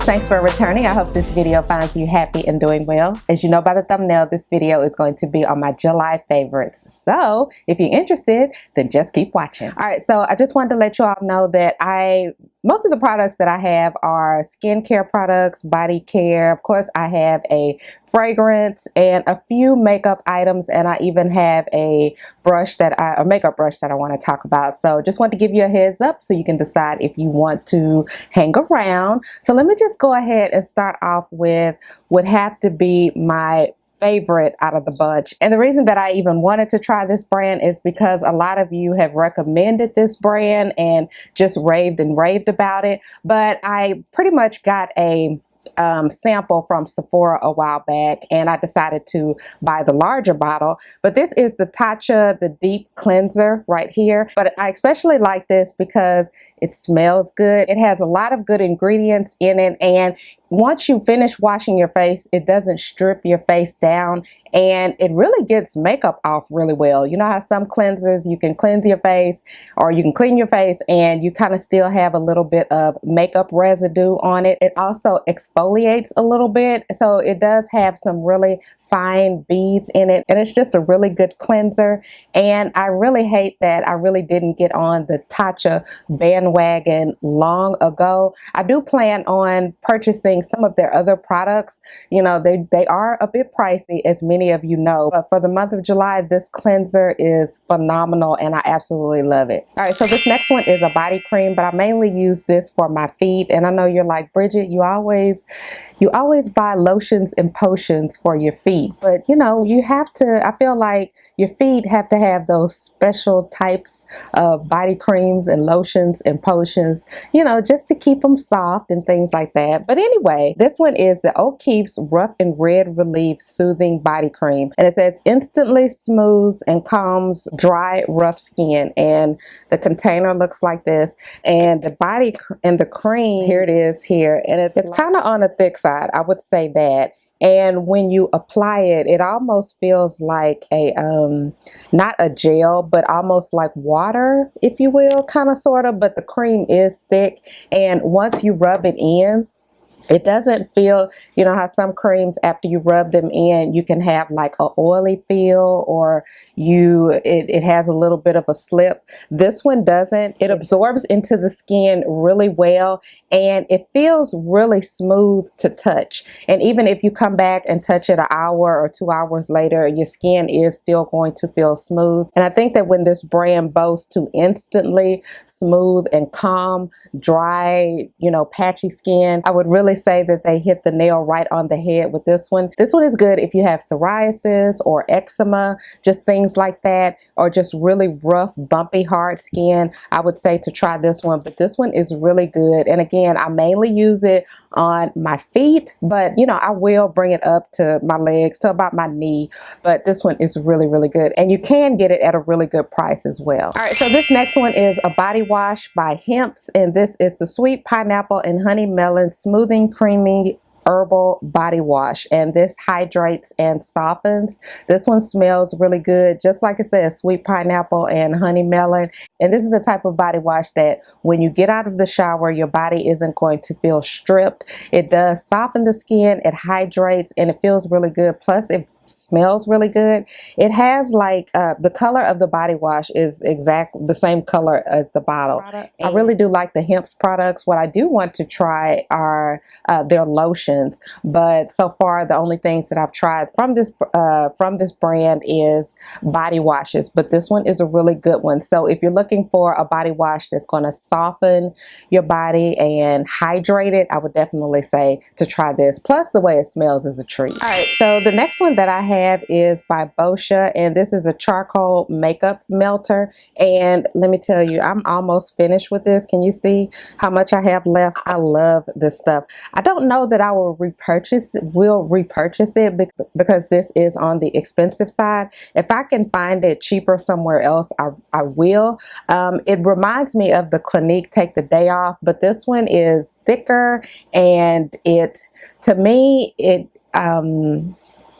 thanks for returning. I hope this video finds you happy and doing well. As you know by the thumbnail, this video is going to be on my July favorites. So if you're interested, then just keep watching. All right, so I just wanted to let you all know that most of the products that I have are skincare products, body care. Of course, I have a fragrance and a few makeup items, and I even have a makeup brush that I want to talk about. So just want to give you a heads up so you can decide if you want to hang around. So let me just go ahead and start off with what have to be my favorite out of the bunch. And the reason that I even wanted to try this brand is because a lot of you have recommended this brand and just raved and raved about it. But I pretty much got a sample from Sephora a while back, and I decided to buy the larger bottle. But this is the Tatcha, the deep cleanser right here. But I especially like this because it smells good. It has a lot of good ingredients in it, and once you finish washing your face, it doesn't strip your face down, and it really gets makeup off really well. You know how some cleansers, you can cleanse your face or you can clean your face and you kind of still have a little bit of makeup residue on it. It also exfoliates a little bit, so it does have some really fine beads in it, and it's just a really good cleanser. And I really hate that I really didn't get on the Tatcha bandwagon long ago. I do plan on purchasing some of their other products. You know, they are a bit pricey, as many of you know, but for the month of July, this cleanser is phenomenal and I absolutely love it. All right, so this next one is a body cream, but I mainly use this for my feet. And I know you're like, Bridget, you always buy lotions and potions for your feet, but you know, you have to, I feel like your feet have to have those special types of body creams and lotions and potions, you know, just to keep them soft and things like that. But anyway, this one is the OKeefes Rough and Red Relief Soothing Body Cream, and it says instantly smooths and calms dry, rough skin. And the container looks like this, and the body and the cream, here it is here, and it's kind of on the thick side, I would say that. And when you apply it, it almost feels like a, not a gel, but almost like water, if you will, kind of, sort of, but the cream is thick. And once you rub it in, it doesn't feel, you know how some creams, after you rub them in, you can have like a oily feel, or it has a little bit of a slip. This one doesn't. It absorbs into the skin really well, and it feels really smooth to touch. And even if you come back and touch it an hour or 2 hours later, your skin is still going to feel smooth. And I think that when this brand boasts to instantly smooth and calm dry, you know, patchy skin, I would really say that they hit the nail right on the head with this one. This one is good if you have psoriasis or eczema, just things like that, or just really rough, bumpy, hard skin. I would say to try this one, but this one is really good. And again, I mainly use it on my feet, but you know, I will bring it up to my legs, to about my knee, but this one is really, really good. And you can get it at a really good price as well. All right, so this next one is a body wash by Hemps, and this is the Sweet Pineapple and Honey Melon Smoothing Creamy Herbal Body Wash, and this hydrates and softens. This one smells really good, just like it says, sweet pineapple and honey melon. And this is the type of body wash that when you get out of the shower, your body isn't going to feel stripped. It does soften the skin, it hydrates, and it feels really good. Plus, it smells really good. It has like the color of the body wash is exactly the same color as the bottle. I really do like the Hemps products. What I do want to try are their lotions, but so far the only things that I've tried from this brand is body washes, but this one is a really good one. So if you're looking for a body wash that's going to soften your body and hydrate it, I would definitely say to try this. Plus, the way it smells is a treat. All right, so the next one that I have is by Boscia, and this is a charcoal makeup melter. And let me tell you, I'm almost finished with this. Can you see how much I have left? I love this stuff. I don't know that I will repurchase it because this is on the expensive side. If I can find it cheaper somewhere else, I will. It reminds me of the Clinique Take the Day Off, but this one is thicker, and to me,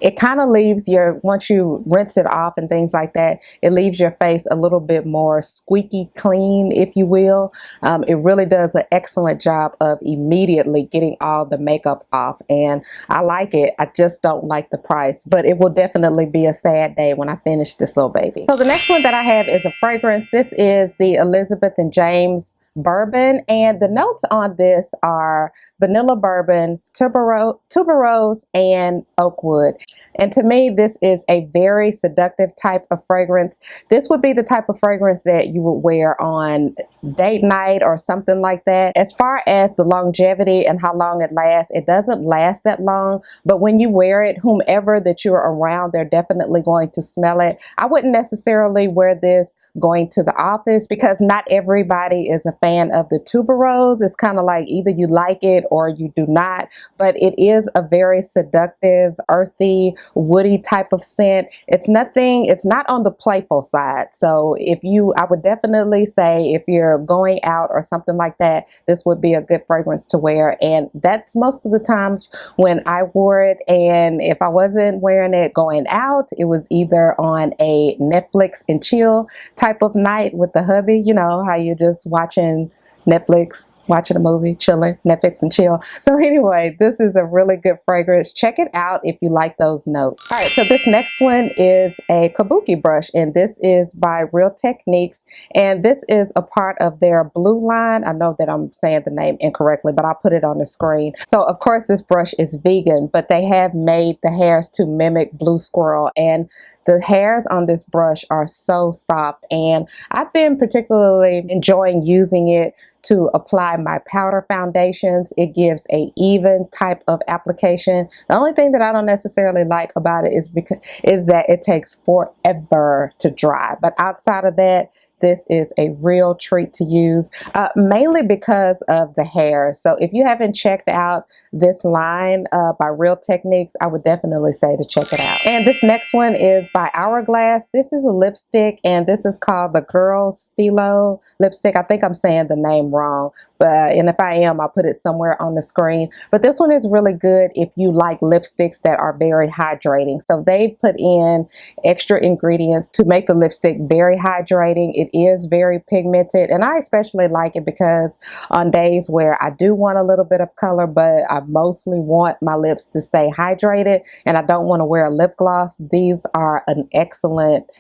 it kind of leaves your, once you rinse it off and things like that, it leaves your face a little bit more squeaky clean, if you will. It really does an excellent job of immediately getting all the makeup off, and I like it. I just don't like the price, but it will definitely be a sad day when I finish this little baby. So the next one that I have is a fragrance. This is the Elizabeth and James Bourbon, and the notes on this are vanilla bourbon, tuberose, and oak wood. And to me, this is a very seductive type of fragrance. This would be the type of fragrance that you would wear on date night or something like that. As far as the longevity and how long it lasts, it doesn't last that long, but when you wear it, whomever that you're around, they're definitely going to smell it. I wouldn't necessarily wear this going to the office because not everybody is a fan of the tuberose. It's kind of like either you like it or you do not, but it is a very seductive, earthy, woody type of scent. It's nothing, it's not on the playful side. So I would definitely say if you're going out or something like that, this would be a good fragrance to wear. And that's most of the times when I wore it. And if I wasn't wearing it going out, it was either on a Netflix and chill type of night with the hubby. You know how you're just watching Netflix, watching a movie, chilling, Netflix and chill. So anyway, this is a really good fragrance. Check it out if you like those notes. All right, so this next one is a Kabuki brush, and this is by Real Techniques, and this is a part of their blue line. I know that I'm saying the name incorrectly, but I'll put it on the screen. So of course this brush is vegan, but they have made the hairs to mimic blue squirrel, and the hairs on this brush are so soft, and I've been particularly enjoying using it to apply my powder foundations. It gives a even type of application. The only thing that I don't necessarily like about it is that it takes forever to dry. But outside of that, this is a real treat to use, mainly because of the hair. So if you haven't checked out this line by Real Techniques, I would definitely say to check it out. And this next one is by Hourglass. This is a lipstick, and this is called the Girl Stilo lipstick. I think I'm saying the name wrong, and if I am, I'll put it somewhere on the screen. But this one is really good if you like lipsticks that are very hydrating. So they put in extra ingredients to make the lipstick very hydrating. It is very pigmented, and I especially like it because on days where I do want a little bit of color, but I mostly want my lips to stay hydrated and I don't want to wear a lip gloss, these are an excellent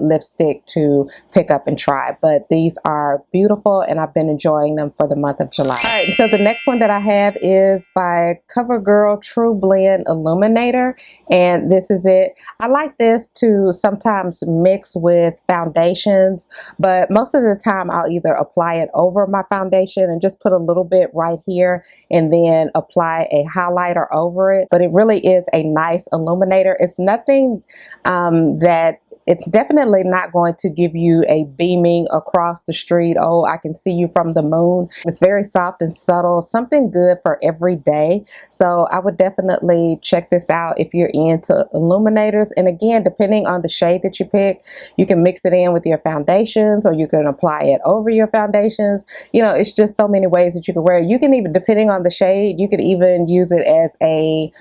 lipstick to pick up and try. But these are beautiful, and I've been enjoying them for the month of July. All right, so the next one that I have is by CoverGirl TruBlend Illuminator, and this is it. I like this to sometimes mix with foundations, but most of the time I'll either apply it over my foundation and just put a little bit right here and then apply a highlighter over it. But it really is a nice illuminator. It's nothing it's definitely not going to give you a beaming across the street, oh, I can see you from the moon. It's very soft and subtle, something good for every day. So I would definitely check this out if you're into illuminators. And again, depending on the shade that you pick, you can mix it in with your foundations, or you can apply it over your foundations. You know, it's just so many ways that you can wear it. You can even, depending on the shade, you could even use it as a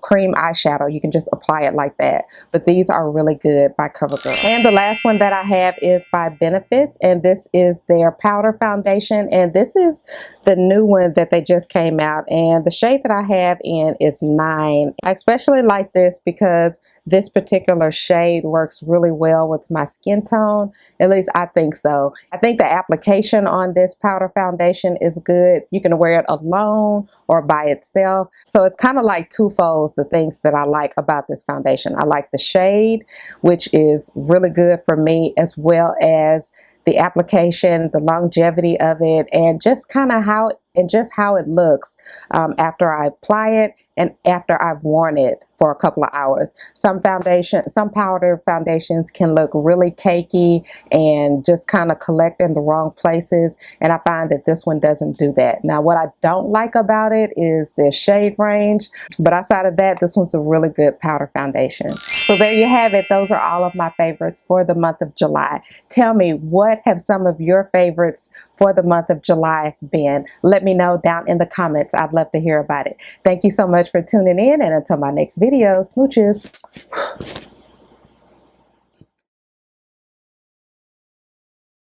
cream eyeshadow. You can just apply it like that. But these are really good by CoverGirl. And the last one that I have is by Benefits, and this is their powder foundation, and this is the new one that they just came out, and the shade that I have in is 9. I especially like this because this particular shade works really well with my skin tone. At least I think so. I think the application on this powder foundation is good. You can wear it alone or by itself. So it's kind of like twofolds, the things that I like about this foundation. I like the shade, which is really good for me, as well as the application, the longevity of it, and just kind of how it looks after I apply it and after I've worn it for a couple of hours. Some powder foundations can look really cakey and just kind of collect in the wrong places, and I find that this one doesn't do that. Now, what I don't like about it is the shade range, but outside of that, this one's a really good powder foundation. So there you have it. Those are all of my favorites for the month of July. Tell me, what have some of your favorites for the month of July been? Let me me know down in the comments. I'd love to hear about it. Thank you so much for tuning in, and until my next video, smooches.